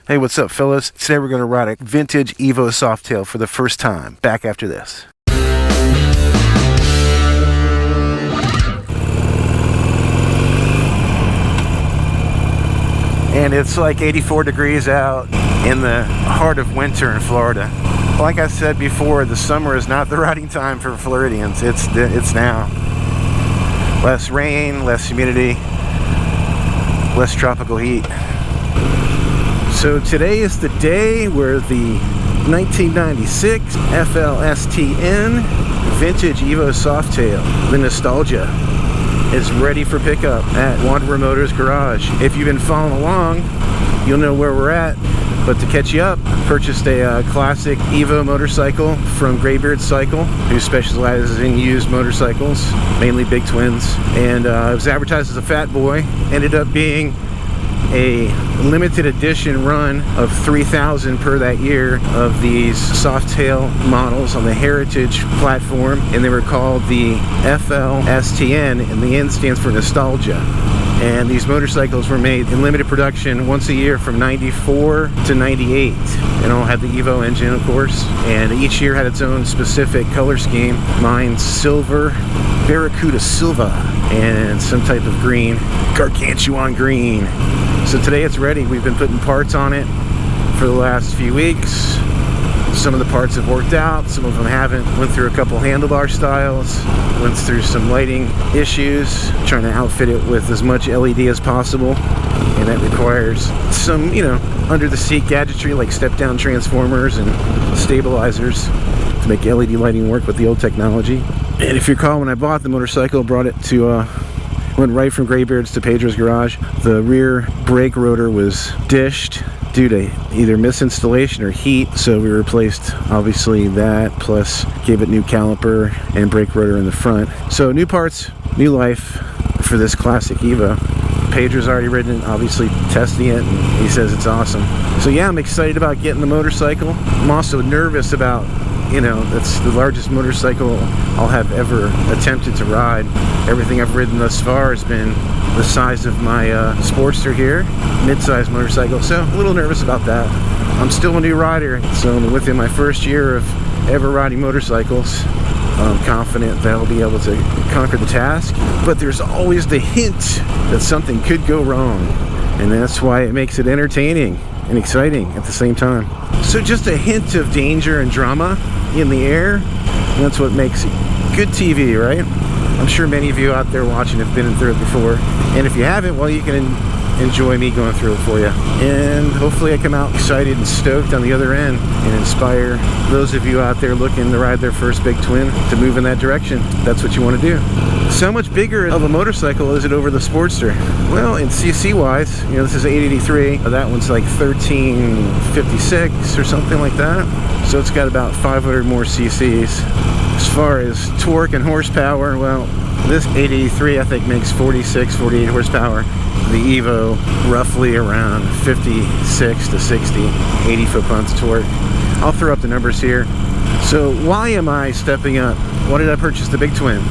Hey, what's up, fellas? Today we're going to ride a vintage Evo Softail for the first time. Back after this. And it's like 84 degrees out in the heart of winter in Florida. Like I said before, the summer is not the riding time for Floridians. It's now. Less rain, less humidity, less tropical heat. So today is the day where the 1996 FLSTN vintage Evo Softail, the nostalgia, is ready for pickup at Wanderer Motors Garage. If you've been following along, you'll know where we're at. But to catch you up, purchased a classic Evo motorcycle from Graybeard Cycle, who specializes in used motorcycles, mainly Big Twins. And it was advertised as a Fatboy. Ended up being a limited edition run of 3,000 per that year of these Softail models on the Heritage platform, and they were called the FLSTN, and the N stands for nostalgia. And these motorcycles were made in limited production once a year from 94 to 98, and all had the Evo engine, of course, and each year had its own specific color scheme. Mine's silver, Barracuda Silva, and some type of green, Gargantuan green. So today it's ready. We've been putting parts on it for the last few weeks. Some of the parts have worked out, some of them haven't. Went through a couple handlebar styles, went through some lighting issues, trying to outfit it with as much LED as possible. And that requires some, under the seat gadgetry like step down transformers and stabilizers to make LED lighting work with the old technology. And if you recall, when I bought the motorcycle, brought it to went right from Graybeard's to Pedro's garage. The rear brake rotor was dished due to either misinstallation or heat, so we replaced obviously that, plus gave it new caliper and brake rotor in the front. So new parts, new life for this classic Evo. Pedro's already ridden it, obviously testing it, and he says it's awesome. So yeah, I'm excited about getting the motorcycle. I'm also nervous about, that's the largest motorcycle I'll have ever attempted to ride. Everything I've ridden thus far has been the size of my Sportster here, mid-size motorcycle, so a little nervous about that. I'm still a new rider, so within my first year of ever riding motorcycles, I'm confident that I'll be able to conquer the task, but there's always the hint that something could go wrong, and that's why it makes it entertaining and exciting at the same time. So just a hint of danger and drama in the air, and that's what makes good TV, right? I'm sure many of you out there watching have been through it before, and if you haven't, well, you can enjoy me going through it for you, and hopefully I come out excited and stoked on the other end and inspire those of you out there looking to ride their first big twin to move in that direction. That's what you want to do. So how much bigger of a motorcycle is it over the Sportster? Well, in CC wise, this is 883, that one's like 1356 or something like that, so it's got about 500 more cc's. As far as torque and horsepower, well, this 883 I think makes 46, 48 horsepower. The Evo roughly around 56 to 60, 80 foot-pounds torque. I'll throw up the numbers here. So why am I stepping up? Why did I purchase the Big Twin?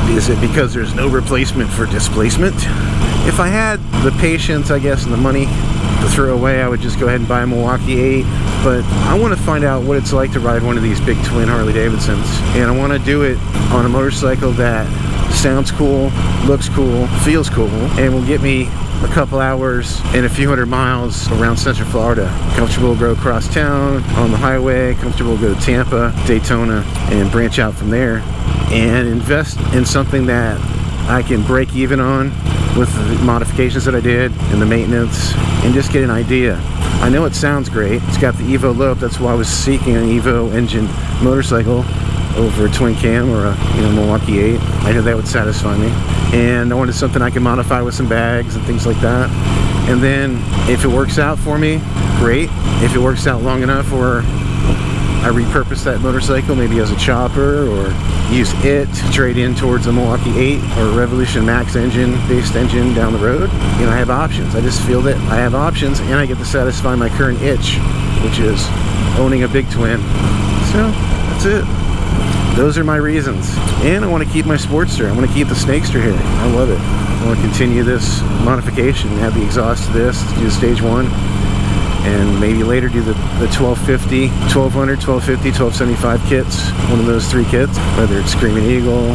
Is it because there's no replacement for displacement? If I had the patience, I guess, and the money to throw away, I would just go ahead and buy a Milwaukee 8. But I want to find out what it's like to ride one of these Big Twin Harley Davidsons. And I want to do it on a motorcycle that sounds cool, looks cool, feels cool, and will get me a couple hours and a few hundred miles around Central Florida. Comfortable to go across town, on the highway, comfortable to go to Tampa, Daytona, and branch out from there. And invest in something that I can break even on with the modifications that I did and the maintenance, and just get an idea. I know it sounds great. It's got the Evo loop. That's why I was seeking an Evo engine motorcycle over a twin cam or a Milwaukee 8. I knew that would satisfy me, and I wanted something I can modify with some bags and things like that. And then if it works out for me, great. If it works out long enough where I repurpose that motorcycle maybe as a chopper, or use it to trade in towards a Milwaukee 8 or a Revolution Max engine based engine down the road, I have options. I just feel that I have options, and I get to satisfy my current itch, which is owning a Big Twin. So that's it. Those are my reasons. And I want to keep my Sportster. I want to keep the Snakester here. I love it. I want to continue this modification, add the exhaust to this, do stage 1, and maybe later do the 1250, 1200, 1250, 1275 kits. One of those 3 kits, whether it's Screaming Eagle,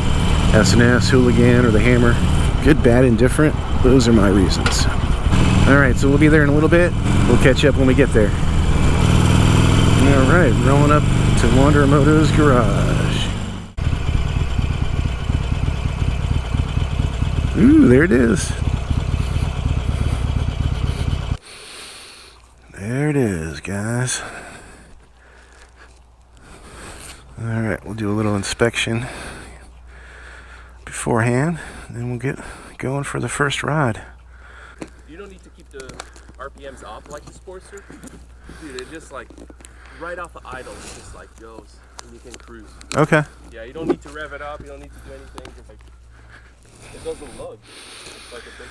S&S, Hooligan, or the Hammer. Good, bad, indifferent. Those are my reasons. Alright, so we'll be there in a little bit. We'll catch up when we get there. Alright, rolling up to Wanderer Moto's garage. Ooh, there it is. There it is, guys. Alright, we'll do a little inspection beforehand, and then we'll get going for the first ride. You don't need to keep the RPMs up like the Sportster. Dude, it just like right off the idle, it just like goes and you can cruise. Okay. Yeah, you don't need to rev it up, you don't need to do anything. Just like, it doesn't lug. It's like a big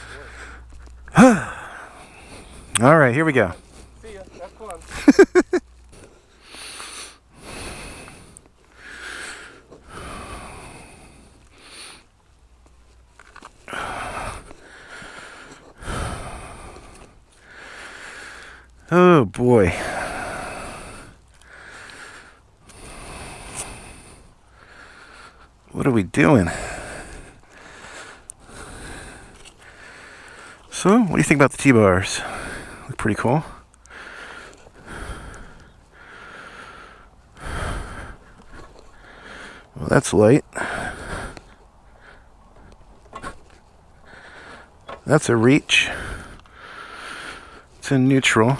one. Alright, here we go. See ya, have fun. Oh boy. What are we doing? So, what do you think about the T-bars? Look pretty cool. Well, that's light. That's a reach. It's in neutral.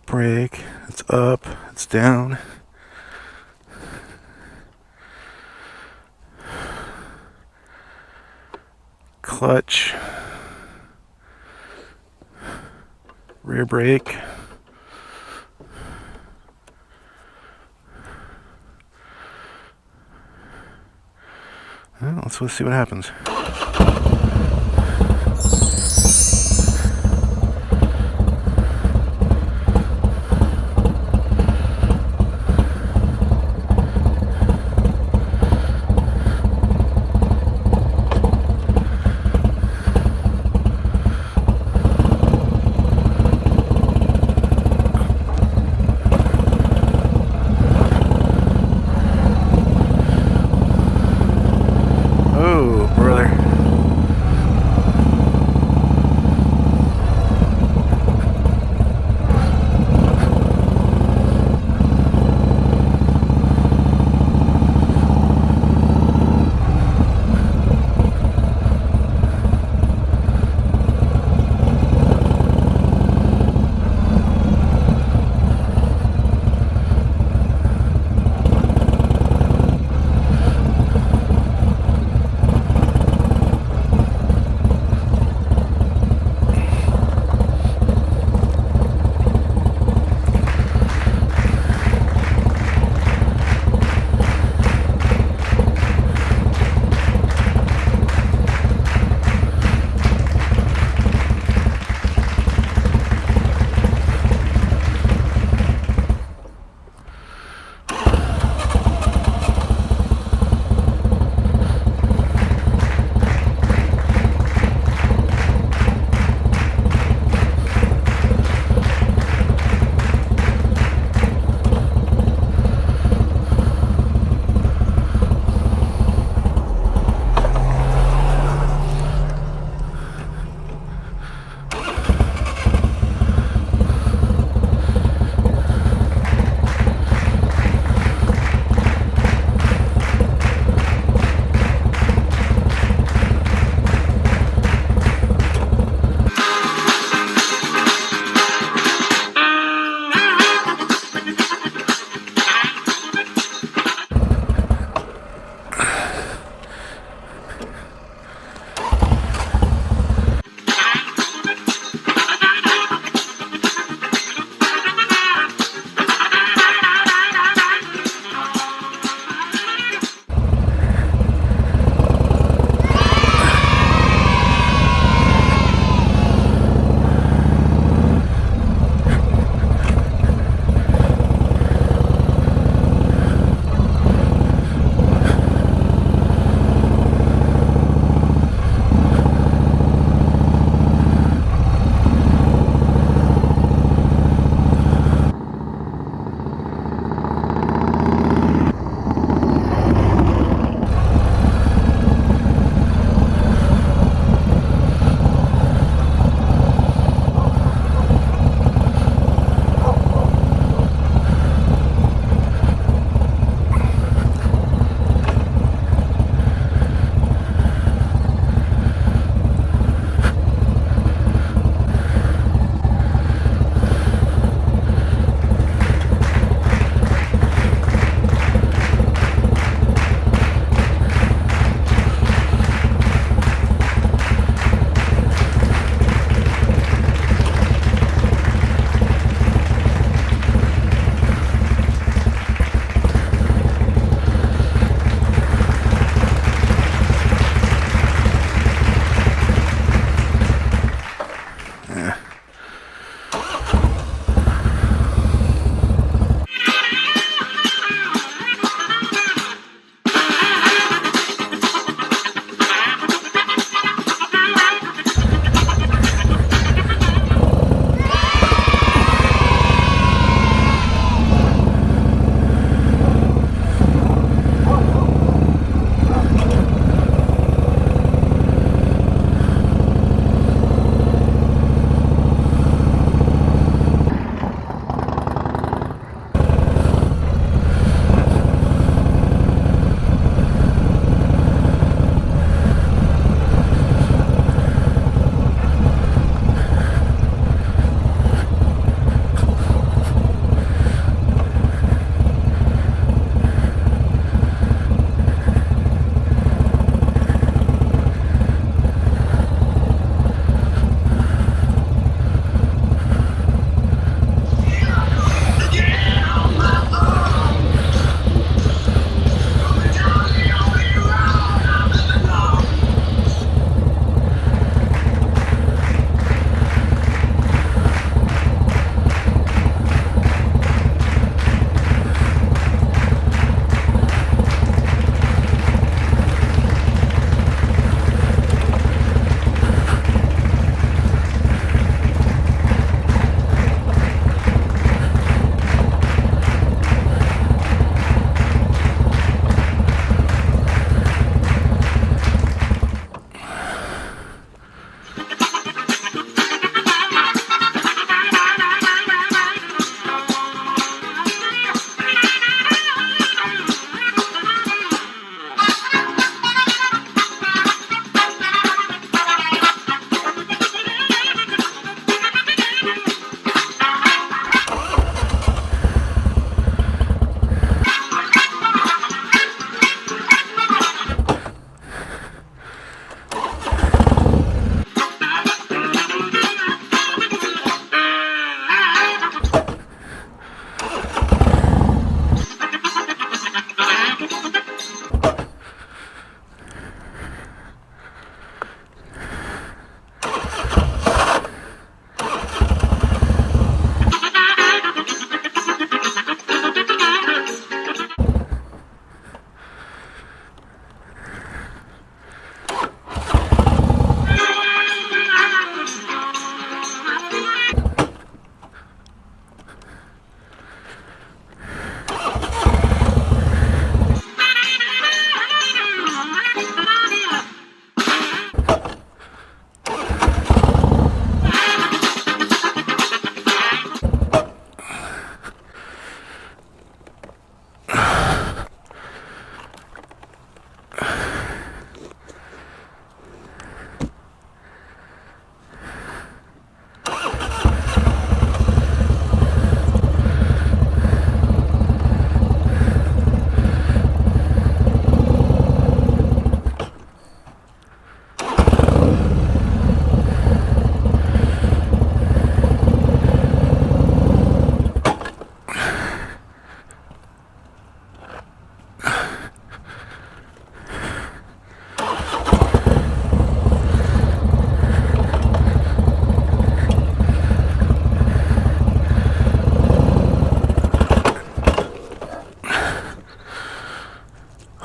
Brake, it's up, it's down. Clutch. Rear brake. Well, let's see what happens.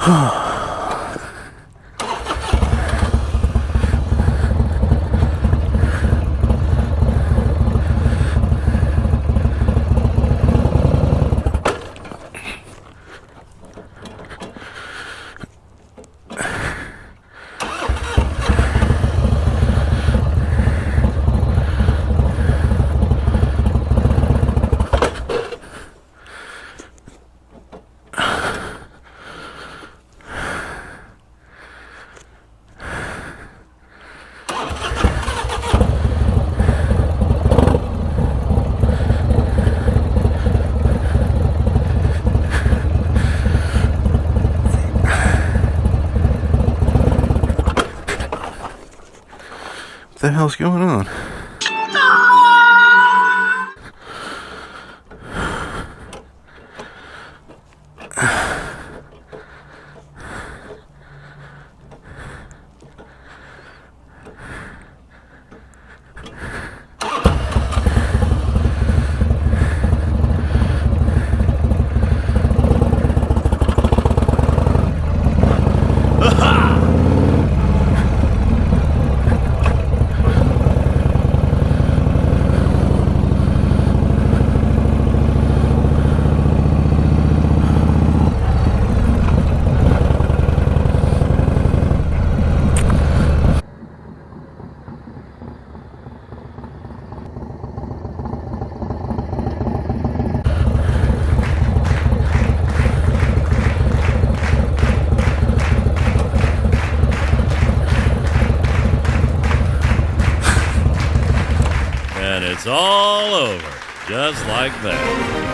What the hell's going on? And it's all over, just like that.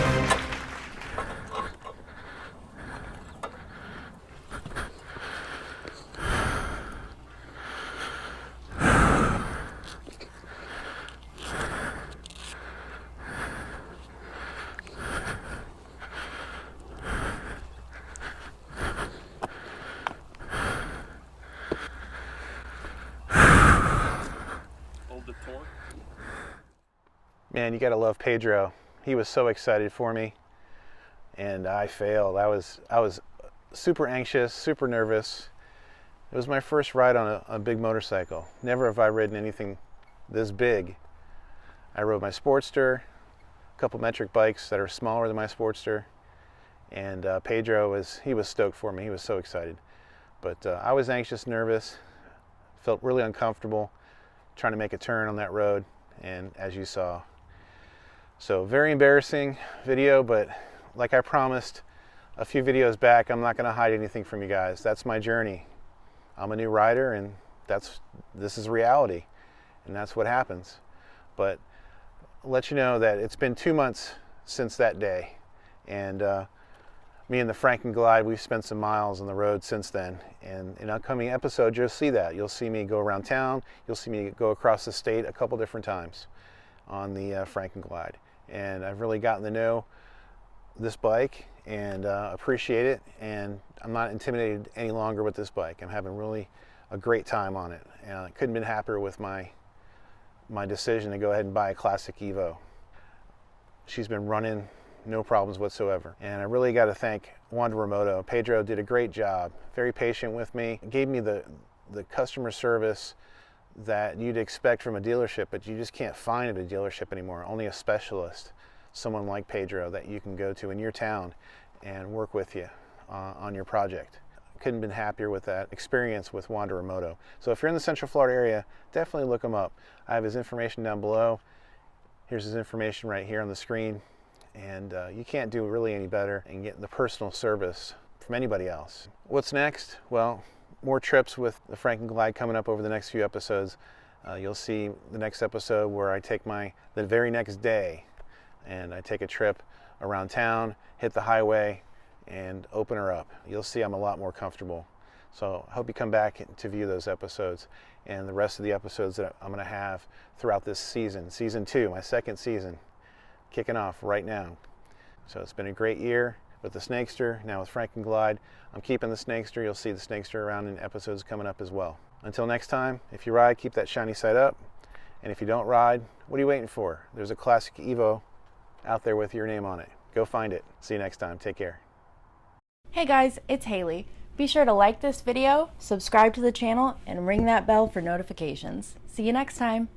Man, you gotta love Pedro. He was so excited for me, and I failed. I was super anxious, super nervous. It was my first ride on a big motorcycle. Never have I ridden anything this big. I rode my Sportster, a couple metric bikes that are smaller than my Sportster, and Pedro was stoked for me. He was so excited. But I was anxious, nervous, felt really uncomfortable trying to make a turn on that road, and as you saw. So very embarrassing video, but like I promised a few videos back, I'm not going to hide anything from you guys. That's my journey. I'm a new rider, and this is reality, and that's what happens. But I'll let you know that it's been 2 months since that day, and me and the Frankenglide, we've spent some miles on the road since then. And in upcoming episodes, you'll see that. You'll see me go around town. You'll see me go across the state a couple different times on the Frankenglide. And I've really gotten to know this bike and appreciate it. And I'm not intimidated any longer with this bike. I'm having really a great time on it. And I couldn't have been happier with my decision to go ahead and buy a Classic Evo. She's been running no problems whatsoever. And I really got to thank Wanda Remoto. Pedro did a great job, very patient with me, gave me the customer service that you'd expect from a dealership, but you just can't find at a dealership anymore. Only a specialist, someone like Pedro that you can go to in your town and work with you on your project. Couldn't have been happier with that experience with Wanda Remoto. So if you're in the Central Florida area, definitely look him up. I have his information down below. Here's his information right here on the screen. And you can't do really any better and get the personal service from anybody else. What's next? Well, more trips with the Frankenglide coming up over the next few episodes. You'll see the next episode where I take the very next day and I take a trip around town, hit the highway, and open her up. You'll see I'm a lot more comfortable. So I hope you come back to view those episodes and the rest of the episodes that I'm going to have throughout this season. Season 2, my second season, kicking off right now. So it's been a great year with the Snakester, now with Frankenglide. I'm keeping the Snakester. You'll see the Snakester around in episodes coming up as well. Until next time, if you ride, keep that shiny side up. And if you don't ride, what are you waiting for? There's a Classic Evo out there with your name on it. Go find it. See you next time. Take care. Hey guys, it's Haley. Be sure to like this video, subscribe to the channel, and ring that bell for notifications. See you next time.